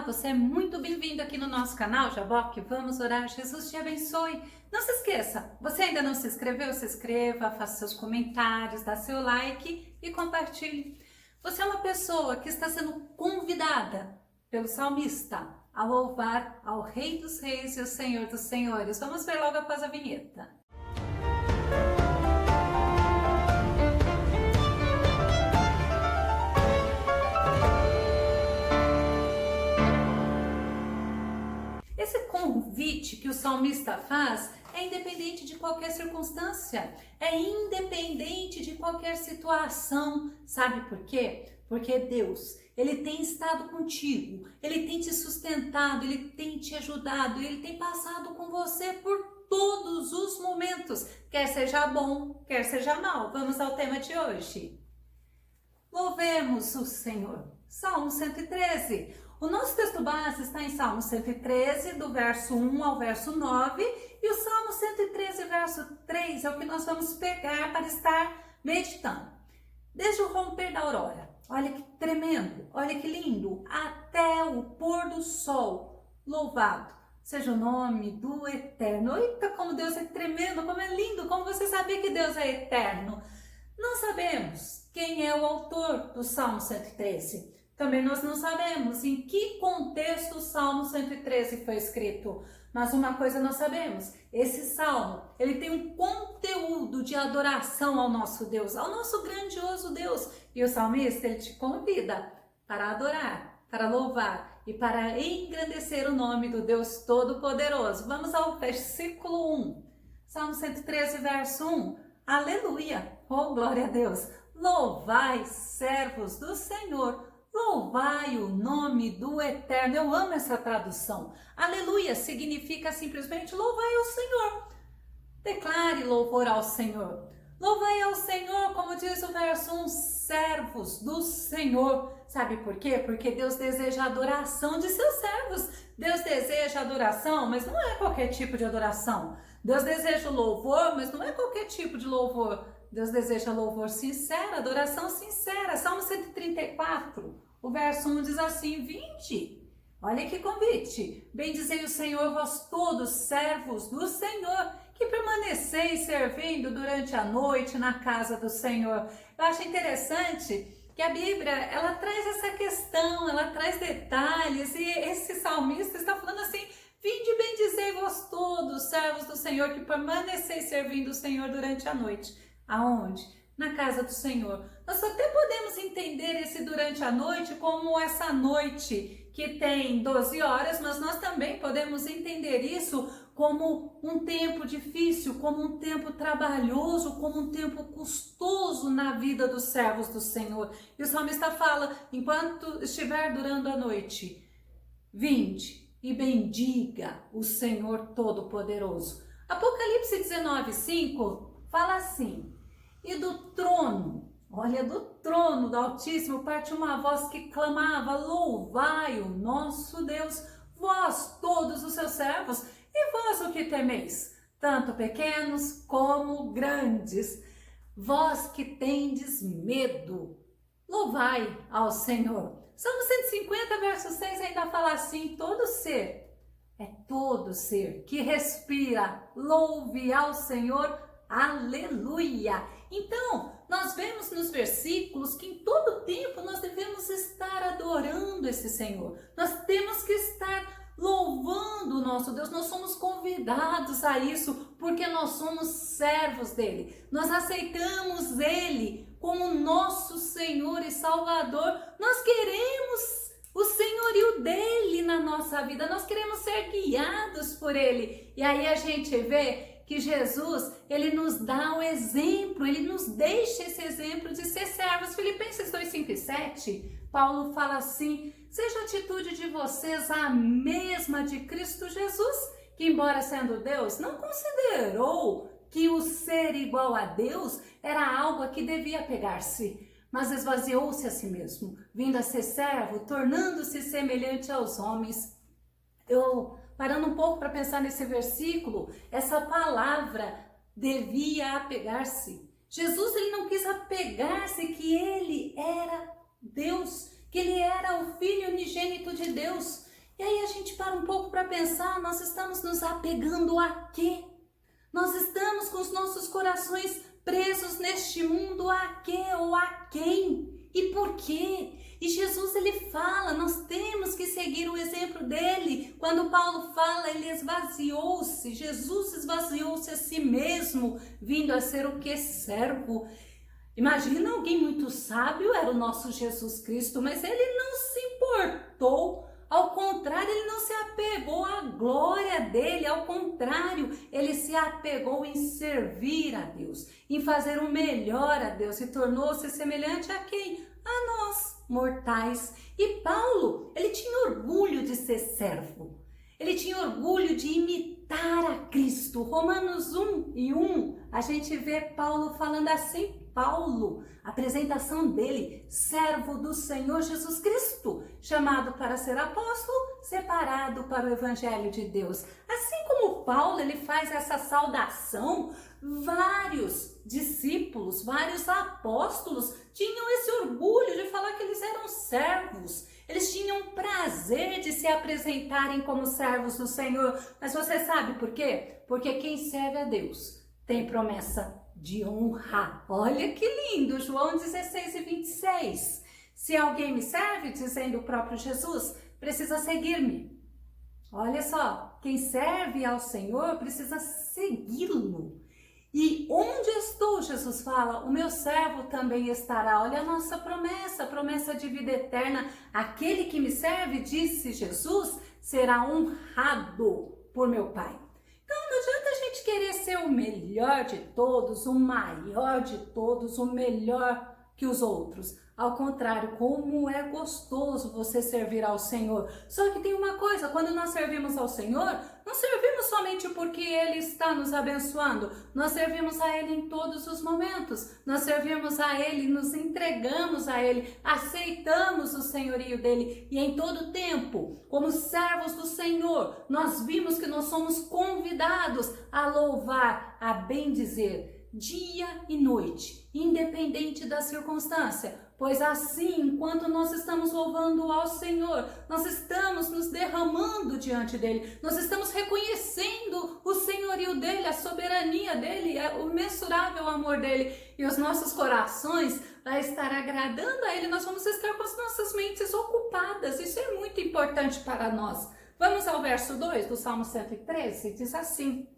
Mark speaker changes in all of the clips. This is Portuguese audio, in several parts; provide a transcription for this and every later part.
Speaker 1: você é muito bem-vindo aqui no nosso canal Jaboque. Vamos orar, Jesus te abençoe. Não se esqueça, você ainda não se inscreveu? Se inscreva, faça seus comentários, dá seu like e compartilhe. Você é uma pessoa que está sendo convidada pelo salmista a louvar ao Rei dos Reis e ao Senhor dos Senhores. Vamos ver logo após a vinheta. Esse convite que o salmista faz é independente de qualquer circunstância, é independente de qualquer situação. Sabe por quê? Porque Deus, Ele tem estado contigo, Ele tem te sustentado, Ele tem te ajudado, Ele tem passado com você por todos os momentos, quer seja bom, quer seja mal. Vamos ao tema de hoje. Louvemos o Senhor. Salmo 113. O nosso texto base está em Salmo 113, do verso 1 ao verso 9, e o Salmo 113, verso 3 é o que nós vamos pegar para estar meditando. Desde o romper da aurora, olha que tremendo, olha que lindo, até o pôr do sol, louvado seja o nome do Eterno. Eita, como Deus é tremendo, como é lindo, como você sabia que Deus é eterno. Não sabemos quem é o autor do Salmo 113. Também nós não sabemos em que contexto o Salmo 113 foi escrito. Mas uma coisa nós sabemos, esse Salmo, ele tem um conteúdo de adoração ao nosso Deus, ao nosso grandioso Deus. E o salmista, ele te convida para adorar, para louvar e para engrandecer o nome do Deus Todo-Poderoso. Vamos ao versículo 1. Salmo 113, verso 1. Aleluia! Oh, glória a Deus! Louvai, servos do Senhor! Louvai o nome do Eterno. Eu amo essa tradução. Aleluia significa simplesmente louvai ao Senhor. Declare louvor ao Senhor. Louvai ao Senhor, como diz o verso 1, servos do Senhor. Sabe por quê? Porque Deus deseja a adoração de seus servos. Deus deseja adoração, mas não é qualquer tipo de adoração. Deus deseja o louvor, mas não é qualquer tipo de louvor. Deus deseja louvor sincero, adoração sincera. Salmo 134, o verso 1 diz assim, 20. Olha que convite. Bendizei o Senhor, vós todos, servos do Senhor, que permaneceis servindo durante a noite na casa do Senhor. Eu acho interessante que a Bíblia, ela traz essa questão, ela traz detalhes, e esse salmista está falando assim, vinde bendizei vós todos, servos do Senhor, que permaneceis servindo o Senhor durante a noite. Aonde? Na casa do Senhor. Nós até podemos entender esse durante a noite como essa noite que tem 12 horas, mas nós também podemos entender isso como um tempo difícil, como um tempo trabalhoso, como um tempo custoso na vida dos servos do Senhor. E o salmista fala, enquanto estiver durando a noite, vinde e bendiga o Senhor Todo-Poderoso. Apocalipse 19:5 fala assim, e do trono, olha, do trono do Altíssimo parte uma voz que clamava, louvai o nosso Deus, vós todos os seus servos, e vós o que temeis, tanto pequenos como grandes, vós que tendes medo, louvai ao Senhor. Salmo 150, verso 6 ainda fala assim, todo ser que respira, louve ao Senhor, aleluia! Então, nós vemos nos versículos que em todo tempo nós devemos estar adorando esse Senhor. Nós temos que estar louvando o nosso Deus. Nós somos convidados a isso porque nós somos servos dele. Nós aceitamos ele como nosso Senhor e Salvador. Nós queremos o senhorio dele na nossa vida. Nós queremos ser guiados por ele. E aí a gente vê que Jesus, ele nos dá um exemplo, ele nos deixa esse exemplo de ser servos. Filipenses 2, 5 e 7, Paulo fala assim, seja a atitude de vocês a mesma de Cristo Jesus, que embora sendo Deus, não considerou que o ser igual a Deus era algo a que devia pegar-se, mas esvaziou-se a si mesmo, vindo a ser servo, tornando-se semelhante aos homens. Parando um pouco para pensar nesse versículo, essa palavra devia apegar-se. Jesus, ele não quis apegar-se que ele era Deus, que ele era o Filho unigênito de Deus. E aí a gente para um pouco para pensar, nós estamos nos apegando a quê? Nós estamos com os nossos corações presos neste mundo a quê ou a quem? E por quê? E Jesus ele fala, nós temos que seguir o exemplo dele. Quando Paulo fala, ele esvaziou-se, Jesus esvaziou-se a si mesmo, vindo a ser o que? Servo. Imagina alguém muito sábio, era o nosso Jesus Cristo, mas ele não se importou. Ao contrário, ele não se apegou à glória dele, ao contrário, ele se apegou em servir a Deus, em fazer o melhor a Deus e tornou-se semelhante a quem? A nós, mortais. E Paulo, ele tinha orgulho de ser servo, ele tinha orgulho de imitar a Cristo. Romanos 1:1, a gente vê Paulo falando assim, Paulo, a apresentação dele, servo do Senhor Jesus Cristo, chamado para ser apóstolo, separado para o Evangelho de Deus. Assim como Paulo, ele faz essa saudação, vários discípulos, vários apóstolos tinham esse orgulho de falar que eles eram servos. Eles tinham prazer de se apresentarem como servos do Senhor. Mas você sabe por quê? Porque quem serve a Deus tem promessa de honra. Olha que lindo, João 16:26. Se alguém me serve, dizendo o próprio Jesus, precisa seguir-me. Olha só, quem serve ao Senhor precisa segui-lo. E onde estou, Jesus fala, o meu servo também estará. Olha a nossa promessa, promessa de vida eterna. Aquele que me serve, disse Jesus, será honrado por meu Pai. Então não adianta a gente querer ser o melhor de todos, o maior de todos, o melhor que os outros. Ao contrário, como é gostoso você servir ao Senhor. Só que tem uma coisa, quando nós servimos ao Senhor, não servimos somente porque Ele está nos abençoando. Nós servimos a Ele em todos os momentos. Nós servimos a Ele, nos entregamos a Ele, aceitamos o senhorio dEle. E em todo tempo, como servos do Senhor, nós vimos que nós somos convidados a louvar, a bendizer, dia e noite, independente da circunstância. Pois assim, enquanto nós estamos louvando ao Senhor, nós estamos nos derramando diante dEle, nós estamos reconhecendo o senhorio dEle, a soberania dEle, o mensurável amor dEle, e os nossos corações vai estar agradando a Ele, nós vamos estar com as nossas mentes ocupadas, isso é muito importante para nós. Vamos ao verso 2 do Salmo 113, diz assim: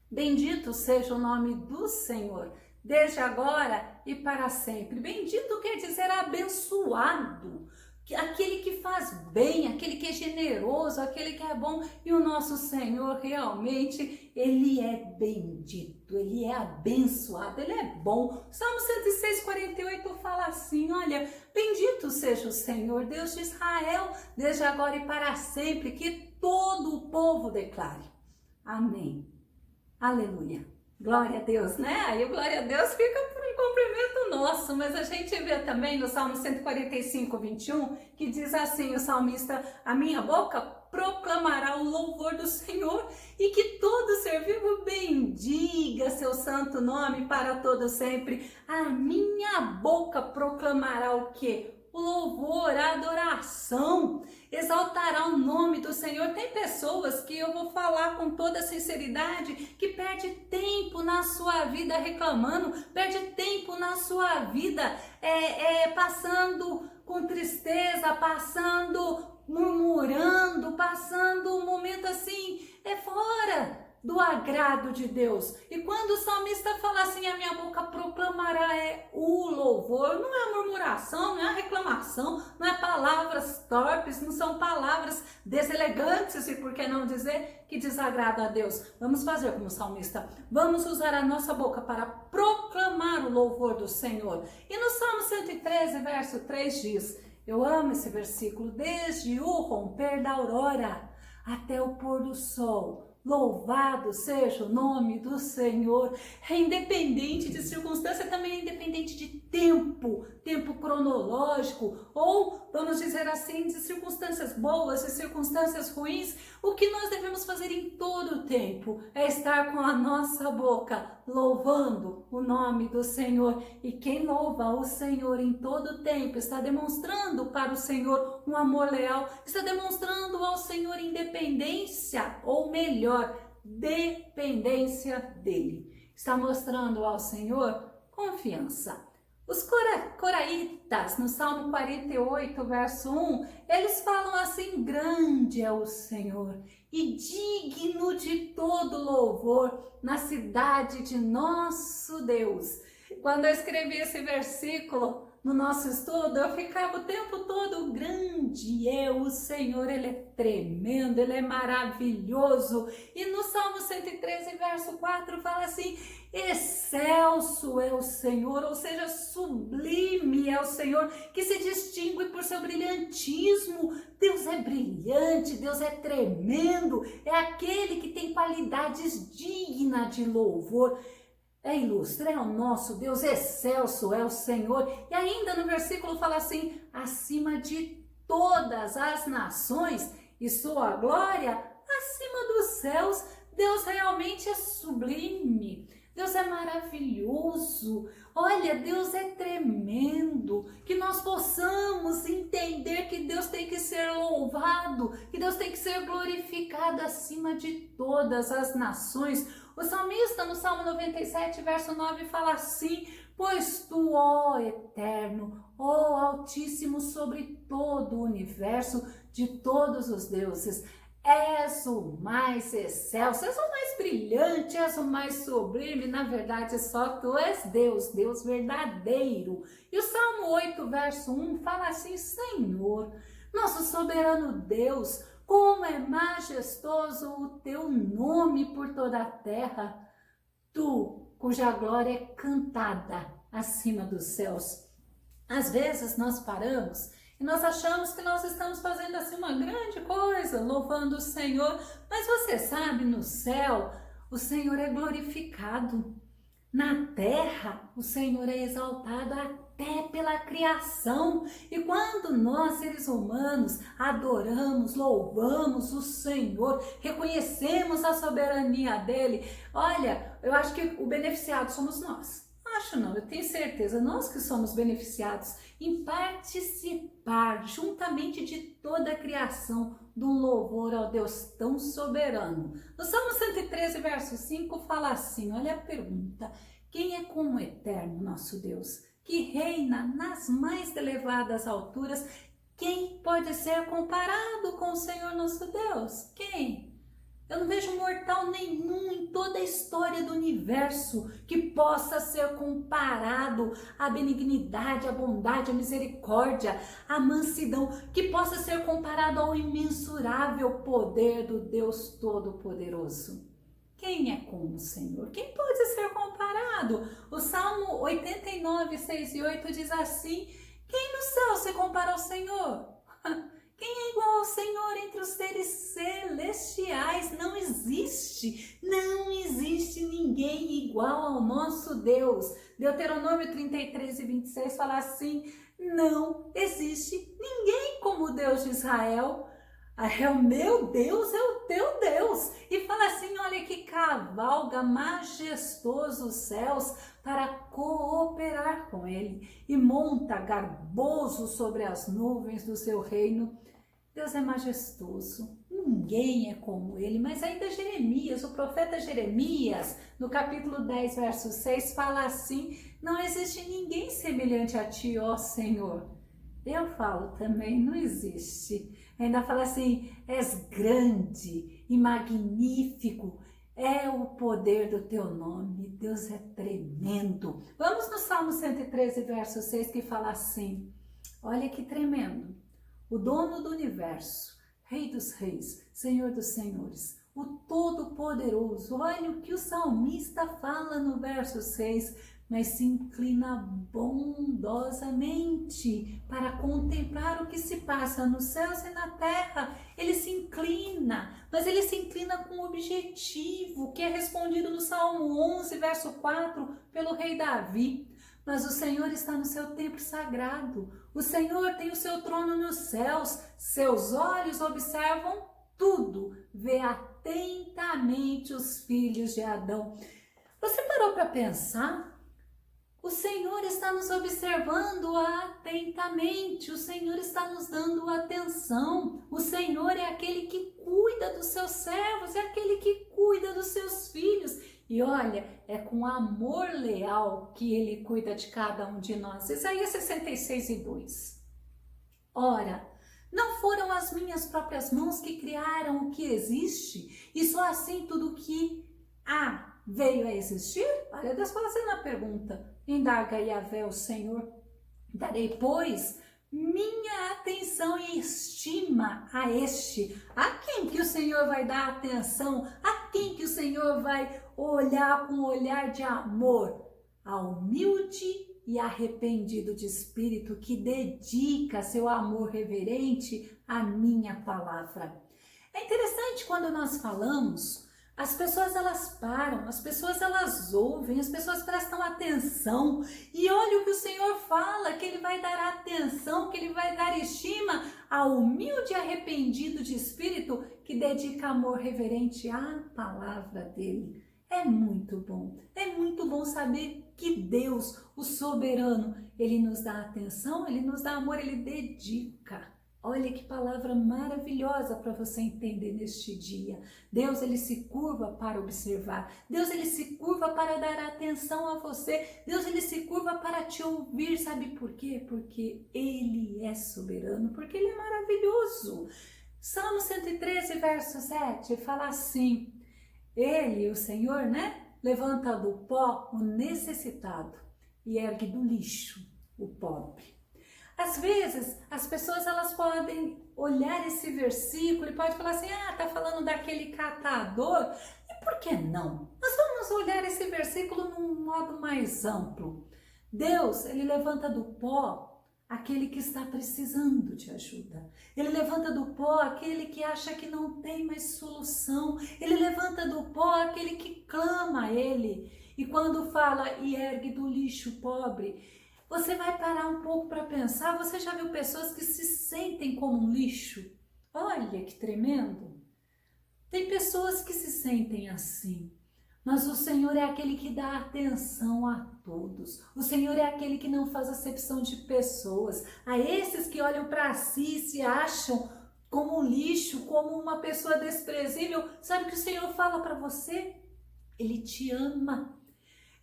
Speaker 1: Bendito seja o nome do Senhor, desde agora e para sempre. Bendito quer dizer abençoado, aquele que faz bem, aquele que é generoso, aquele que é bom. E o nosso Senhor realmente, Ele é bendito, Ele é abençoado, Ele é bom. Salmo 106:48 fala assim, olha, bendito seja o Senhor, Deus de Israel, desde agora e para sempre, que todo o povo declare. Amém. Aleluia. Glória a Deus, né? Aí o glória a Deus fica por um cumprimento nosso, mas a gente vê também no Salmo 145:21, que diz assim, o salmista, a minha boca proclamará o louvor do Senhor e que todo ser vivo bendiga seu santo nome para todo sempre. A minha boca proclamará o quê? O louvor, a adoração, exaltará o nome do Senhor. Tem pessoas que eu vou falar com toda sinceridade que perde tempo na sua vida reclamando, perde tempo na sua vida passando com tristeza, passando murmurando, passando um momento assim, fora do agrado de Deus. E quando o salmista fala assim, a minha boca proclamará o louvor, não é a murmuração, não é a reclamação, não é palavras torpes, não são palavras deselegantes, e por que não dizer que desagrada a Deus. Vamos fazer como o salmista, vamos usar a nossa boca para proclamar o louvor do Senhor. E no Salmo 113, verso 3 diz, eu amo esse versículo, desde o romper da aurora até o pôr do sol, Louvado seja o nome do Senhor. É independente de circunstância, também é independente de tempo cronológico, ou, vamos dizer assim, de circunstâncias boas e circunstâncias ruins. O que nós devemos fazer em todo o tempo é estar com a nossa boca louvando o nome do Senhor. E quem louva o Senhor em todo o tempo está demonstrando para o Senhor um amor leal, está demonstrando ao Senhor independência, ou melhor, dependência dele. Está mostrando ao Senhor confiança. Os coraitas, no Salmo 48, verso 1, eles falam assim: grande é o Senhor e digno de todo louvor na cidade de nosso Deus. Quando eu escrevi esse versículo no nosso estudo, eu ficava o tempo todo: grande é o Senhor, Ele é tremendo, Ele é maravilhoso. E no Salmo 113, verso 4, fala assim: excelso é o Senhor, ou seja, sublime é o Senhor, que se distingue por seu brilhantismo. Deus é brilhante, Deus é tremendo, é aquele que tem qualidades dignas de louvor. É ilustre, é o nosso Deus, excelso é o Senhor. E ainda no versículo fala assim: acima de todas as nações e sua glória acima dos céus. Deus realmente é sublime, Deus é maravilhoso. Olha, Deus é tremendo. Que nós possamos entender que Deus tem que ser louvado, que Deus tem que ser glorificado acima de todas as nações. O salmista, no Salmo 97, verso 9, fala assim: pois tu, ó Eterno, ó Altíssimo sobre todo o universo, de todos os deuses, és o mais excelso, és o mais brilhante, és o mais sublime. Na verdade, só tu és Deus, Deus verdadeiro. E o Salmo 8, verso 1, fala assim: Senhor, nosso soberano Deus, como é majestoso o teu nome por toda a terra, tu, cuja glória é cantada acima dos céus. Às vezes nós paramos e nós achamos que nós estamos fazendo assim uma grande coisa, louvando o Senhor, mas você sabe, no céu o Senhor é glorificado, na terra o Senhor é exaltado até pela criação. E quando nós, seres humanos, adoramos, louvamos o Senhor, reconhecemos a soberania dele, olha, eu acho que o beneficiado somos nós. Acho não, eu tenho certeza, nós que somos beneficiados em participar juntamente de toda a criação de um louvor ao Deus tão soberano. No Salmo 113, verso 5, fala assim, olha a pergunta: quem é como o eterno nosso Deus, que reina nas mais elevadas alturas? Quem pode ser comparado com o Senhor nosso Deus? Quem? Eu não vejo mortal nenhum em toda a história do universo que possa ser comparado à benignidade, à bondade, à misericórdia, à mansidão, que possa ser comparado ao imensurável poder do Deus Todo-Poderoso. Quem é como o Senhor? Quem pode ser comparado? O Salmo 89, 6 e 8 diz assim: quem no céu se compara ao Senhor? Quem é igual ao Senhor entre os seres celestiais? Não existe ninguém igual ao nosso Deus. Deuteronômio 33 e 26 fala assim: não existe ninguém como o Deus de Israel. É o meu Deus, é o teu Deus. E fala assim, olha, que cavalga majestoso os céus para cooperar com ele, e monta garboso sobre as nuvens do seu reino. Deus é majestoso, ninguém é como ele. Mas ainda Jeremias, o profeta Jeremias, no capítulo 10, verso 6, fala assim: não existe ninguém semelhante a ti, ó Senhor. Eu falo também, não existe. Ainda fala assim: és grande e magnífico, é o poder do teu nome, Deus é tremendo. Vamos no Salmo 113, verso 6, que fala assim, olha que tremendo: o dono do universo, Rei dos reis, Senhor dos senhores, o Todo-Poderoso. Olha o que o salmista fala no verso 6, mas se inclina bondosamente para contemplar o que se passa nos céus e na terra. Ele se inclina, mas ele se inclina com o objetivo objetivo que é respondido no Salmo 11, verso 4, pelo rei Davi. Mas o Senhor está no seu templo sagrado. O Senhor tem o seu trono nos céus. Seus olhos observam tudo. Vê atentamente os filhos de Adão. Você parou para pensar? O Senhor está nos observando atentamente. O Senhor está nos dando atenção. O Senhor é aquele que cuida dos seus servos, é aquele que cuida dos seus filhos. E olha, é com amor leal que Ele cuida de cada um de nós. Isaías 66:2. Ora, não foram as minhas próprias mãos que criaram o que existe? E só assim tudo que há veio a existir? Olha, Deus fazendo a pergunta. Indaga Yahvé, o Senhor. Darei, pois, minha atenção e estima a este. A quem que o Senhor vai dar atenção? A quem que o Senhor vai olhar com um olhar de amor? Ao humilde e arrependido de espírito, que dedica seu amor reverente à minha palavra. É interessante quando nós falamos, as pessoas elas param, as pessoas elas ouvem, as pessoas prestam atenção e olha o que o Senhor fala, que Ele vai dar atenção, que Ele vai dar estima ao humilde e arrependido de espírito que dedica amor reverente à palavra dEle. É muito bom saber que Deus, o soberano, Ele nos dá atenção, Ele nos dá amor, Ele dedica. Olha que palavra maravilhosa para você entender neste dia. Deus, Ele se curva para observar. Deus, Ele se curva para dar atenção a você. Deus, Ele se curva para te ouvir. Sabe por quê? Porque Ele é soberano, porque Ele é maravilhoso. Salmo 113, verso 7, fala assim: Ele, o Senhor, levanta do pó o necessitado e ergue do lixo o pobre. Às vezes, as pessoas elas podem olhar esse versículo e pode falar assim, tá falando daquele catador. E por que não? Nós vamos olhar esse versículo num modo mais amplo. Deus, Ele levanta do pó aquele que está precisando de ajuda. Ele levanta do pó aquele que acha que não tem mais solução. Ele levanta do pó aquele que clama a Ele. E quando fala e ergue do lixo o pobre, você vai parar um pouco para pensar. Você já viu pessoas que se sentem como um lixo? Olha que tremendo. Tem pessoas que se sentem assim. Mas o Senhor é aquele que dá atenção a todos. O Senhor é aquele que não faz acepção de pessoas. A esses que olham para si e se acham como um lixo, como uma pessoa desprezível. Sabe o que o Senhor fala para você? Ele te ama.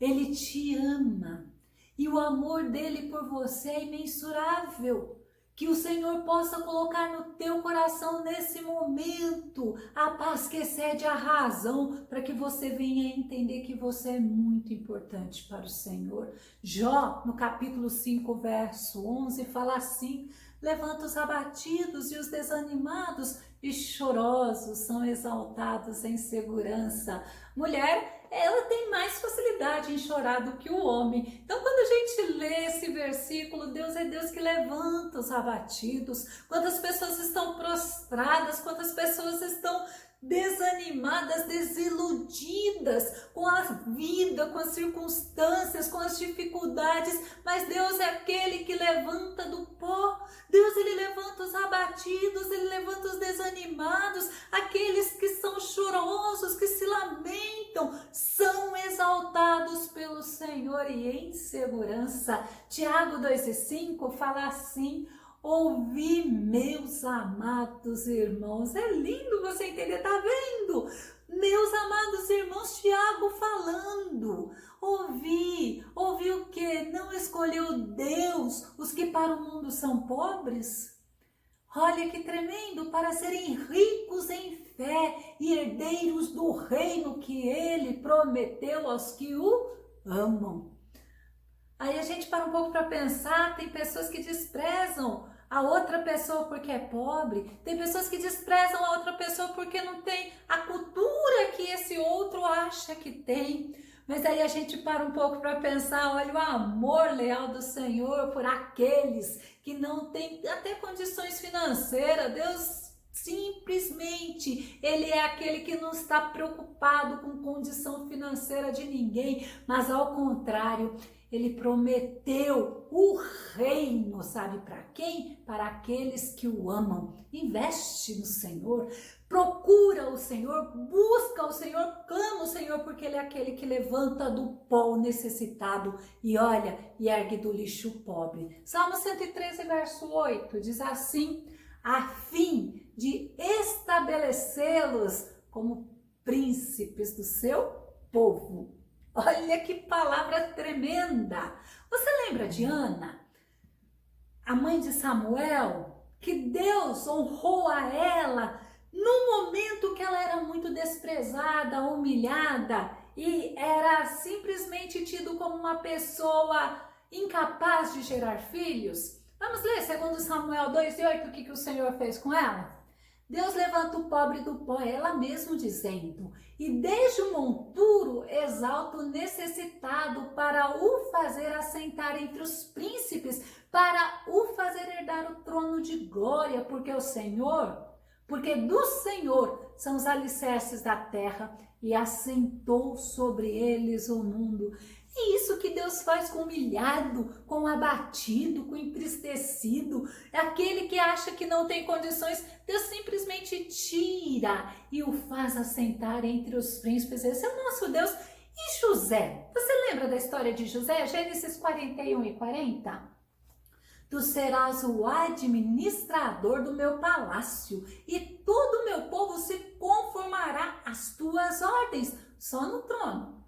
Speaker 1: Ele te ama. E o amor dele por você é imensurável. Que o Senhor possa colocar no teu coração nesse momento a paz que excede a razão, para que você venha entender que você é muito importante para o Senhor. Jó, no capítulo 5, verso 11, fala assim: levanta os abatidos e os desanimados, e chorosos são exaltados em segurança. Mulher, ela tem mais facilidade em chorar do que o homem. Então, quando a gente lê esse versículo, Deus é Deus que levanta os abatidos. Quantas pessoas estão prostradas, quantas pessoas estão desanimadas, desiludidas com a vida, com as circunstâncias, com as dificuldades, mas Deus é aquele que levanta do pó. Deus, Ele levanta os abatidos, Ele levanta os desanimados, aqueles que são chorosos, que se lamentam, são exaltados pelo Senhor e em segurança. Tiago 2,5 fala assim: ouvi, meus amados irmãos. É lindo você entender, tá vendo? Meus amados irmãos, Tiago falando. Ouvi o quê? Não escolheu Deus os que para o mundo são pobres? Olha que tremendo, para serem ricos em fé e herdeiros do reino que Ele prometeu aos que o amam. Aí a gente para um pouco para pensar, tem pessoas que desprezam a outra pessoa porque é pobre, tem pessoas que desprezam a outra pessoa porque não tem a cultura que esse outro acha que tem. Mas aí a gente para um pouco para pensar, olha o amor leal do Senhor por aqueles que não têm até condições financeiras. Deus se simplesmente ele é aquele que não está preocupado com condição financeira de ninguém, mas ao contrário, ele prometeu o reino, sabe para quem? Para aqueles que o amam. Investe no Senhor, procura o Senhor, busca o Senhor, clama o Senhor, porque Ele é aquele que levanta do pó o necessitado e olha, e ergue do lixo o pobre. Salmo 113, verso 8, diz assim: a fim de estabelecê-los como príncipes do seu povo. Olha que palavra tremenda! Você lembra de Ana, a mãe de Samuel, que Deus honrou a ela no momento que ela era muito desprezada, humilhada e era simplesmente tido como uma pessoa incapaz de gerar filhos? Vamos ler segundo Samuel 2:8, o que o Senhor fez com ela? Deus levanta o pobre do pó, ela mesmo dizendo, e desde o monturo exalta o necessitado para o fazer assentar entre os príncipes, para o fazer herdar o trono de glória, porque do Senhor são os alicerces da terra e assentou sobre eles o mundo. É isso que Deus faz com o humilhado, com o abatido, com o entristecido, aquele que acha que não tem condições. Deus simplesmente tira e o faz assentar entre os príncipes. Esse é o nosso Deus. E José? Você lembra da história de José? Gênesis 41:40? Tu serás o administrador do meu palácio e todo o meu povo se conformará às tuas ordens, só no trono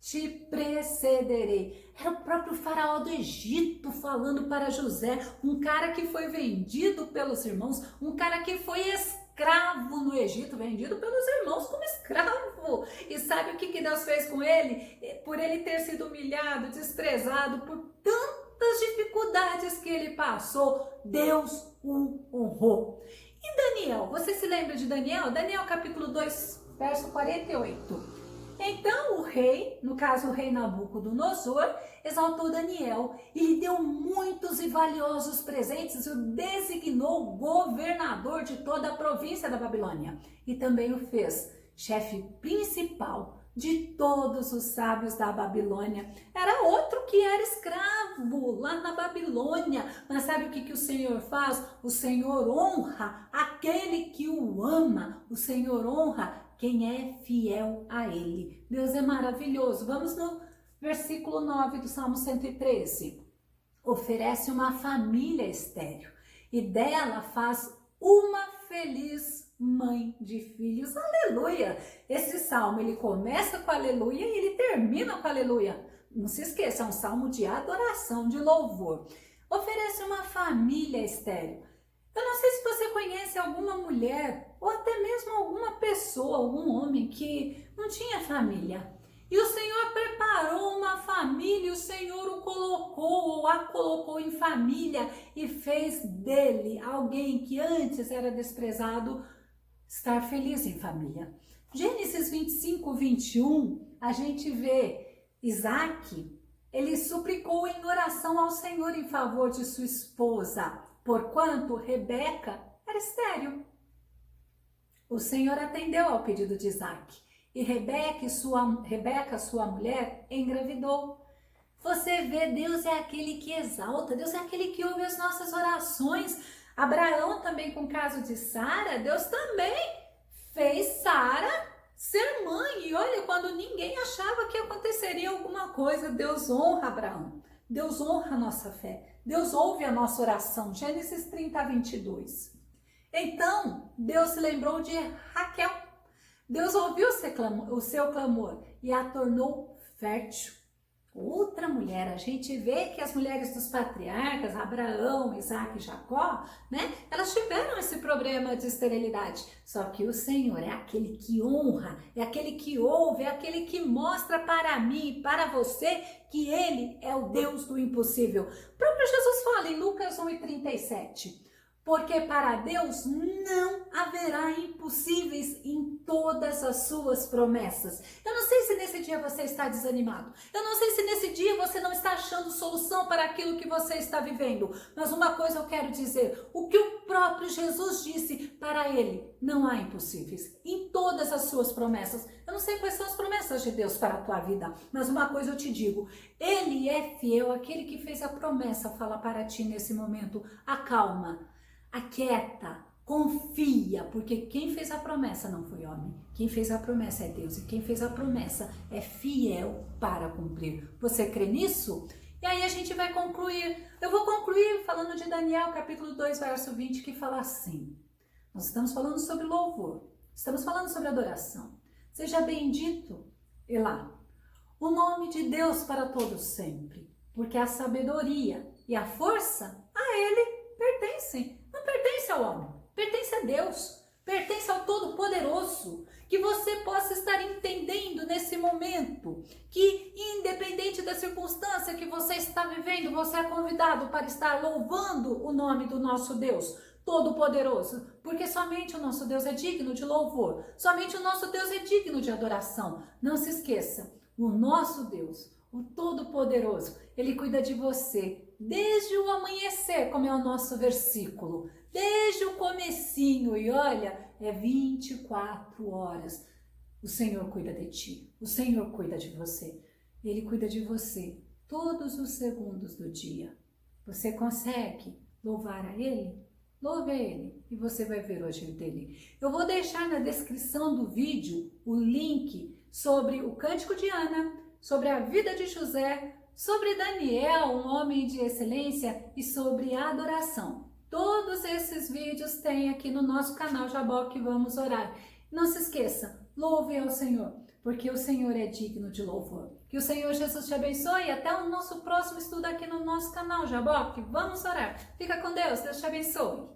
Speaker 1: te precederei. Era o próprio faraó do Egito falando para José, um cara que foi vendido pelos irmãos, um cara que foi escravo no Egito, vendido pelos irmãos como escravo. E sabe o que Deus fez com ele? Por ele ter sido humilhado, desprezado, por tantas dificuldades que ele passou, Deus o honrou. E Daniel, você se lembra de Daniel? Daniel capítulo 2, verso 48. Então o rei, no caso o rei Nabucodonosor, exaltou Daniel e lhe deu muitos e valiosos presentes e o designou governador de toda a província da Babilônia. E também o fez chefe principal de todos os sábios da Babilônia. Era outro que era escravo lá na Babilônia. Mas sabe o que o Senhor faz? O Senhor honra aquele que o ama. O Senhor honra quem é fiel a Ele. Deus é maravilhoso. Vamos no versículo 9 do Salmo 113. Oferece uma família estéril e dela faz uma feliz mãe de filhos. Aleluia! Esse salmo, ele começa com aleluia e ele termina com aleluia. Não se esqueça, é um salmo de adoração, de louvor. Oferece uma família estéril. Eu não sei se você conhece alguma mulher ou até mesmo alguma pessoa, algum homem que não tinha família. E o Senhor preparou uma família, o Senhor o colocou ou a colocou em família e fez dele alguém que antes era desprezado estar feliz em família. Gênesis 25:21, a gente vê Isaac, ele suplicou em oração ao Senhor em favor de sua esposa, porquanto Rebeca era estéril. O Senhor atendeu ao pedido de Isaac e Rebeca, sua mulher, engravidou. Você vê, Deus é aquele que exalta, Deus é aquele que ouve as nossas orações. Abraão também com o caso de Sara, Deus também fez Sara ser mãe. E olha, quando ninguém achava que aconteceria alguma coisa, Deus honra Abraão. Deus honra a nossa fé. Deus ouve a nossa oração. Gênesis 30:22. Então, Deus se lembrou de Raquel. Deus ouviu o seu clamor e a tornou fértil. Outra mulher, a gente vê que as mulheres dos patriarcas, Abraão, Isaac e Jacó, né? Elas tiveram esse problema de esterilidade. Só que o Senhor é aquele que honra, é aquele que ouve, é aquele que mostra para mim e para você que Ele é o Deus do impossível. O próprio Jesus fala em Lucas 1:37. Porque para Deus não haverá impossíveis em todas as suas promessas. Eu não sei se nesse dia você está desanimado. Eu não sei se nesse dia você não está achando solução para aquilo que você está vivendo. Mas uma coisa eu quero dizer, o que o próprio Jesus disse para ele, não há impossíveis em todas as suas promessas. Eu não sei quais são as promessas de Deus para a tua vida, mas uma coisa eu te digo, ele é fiel, aquele que fez a promessa fala para ti nesse momento, acalma, aquieta, confia, porque quem fez a promessa não foi homem, quem fez a promessa é Deus, e quem fez a promessa é fiel para cumprir. Você crê nisso? E aí a gente vai concluir, eu vou concluir falando de Daniel, capítulo 2, verso 20, que fala assim, nós estamos falando sobre louvor, estamos falando sobre adoração. Seja bendito, Elá, o nome de Deus para todos sempre, porque a sabedoria e a força a Ele pertencem, não pertence ao homem, pertence a Deus, pertence ao Todo-Poderoso. Que você possa estar entendendo nesse momento que, independente da circunstância que você está vivendo, você é convidado para estar louvando o nome do nosso Deus Todo-Poderoso, porque somente o nosso Deus é digno de louvor, somente o nosso Deus é digno de adoração. Não se esqueça, o nosso Deus, o Todo-Poderoso, Ele cuida de você desde o amanhecer, como é o nosso versículo, desde o comecinho, e olha, é 24 horas. O Senhor cuida de ti, o Senhor cuida de você, Ele cuida de você todos os segundos do dia. Você consegue louvar a Ele? Louve a Ele e você vai ver o agir dele. Eu vou deixar na descrição do vídeo o link sobre o Cântico de Ana, sobre a vida de José, sobre Daniel, um homem de excelência, e sobre a adoração. Todos esses vídeos tem aqui no nosso canal Jaboque Vamos Orar. Não se esqueça, louve ao Senhor, porque o Senhor é digno de louvor. Que o Senhor Jesus te abençoe e até o nosso próximo estudo aqui no nosso canal Jaboque Vamos Orar. Fica com Deus, Deus te abençoe.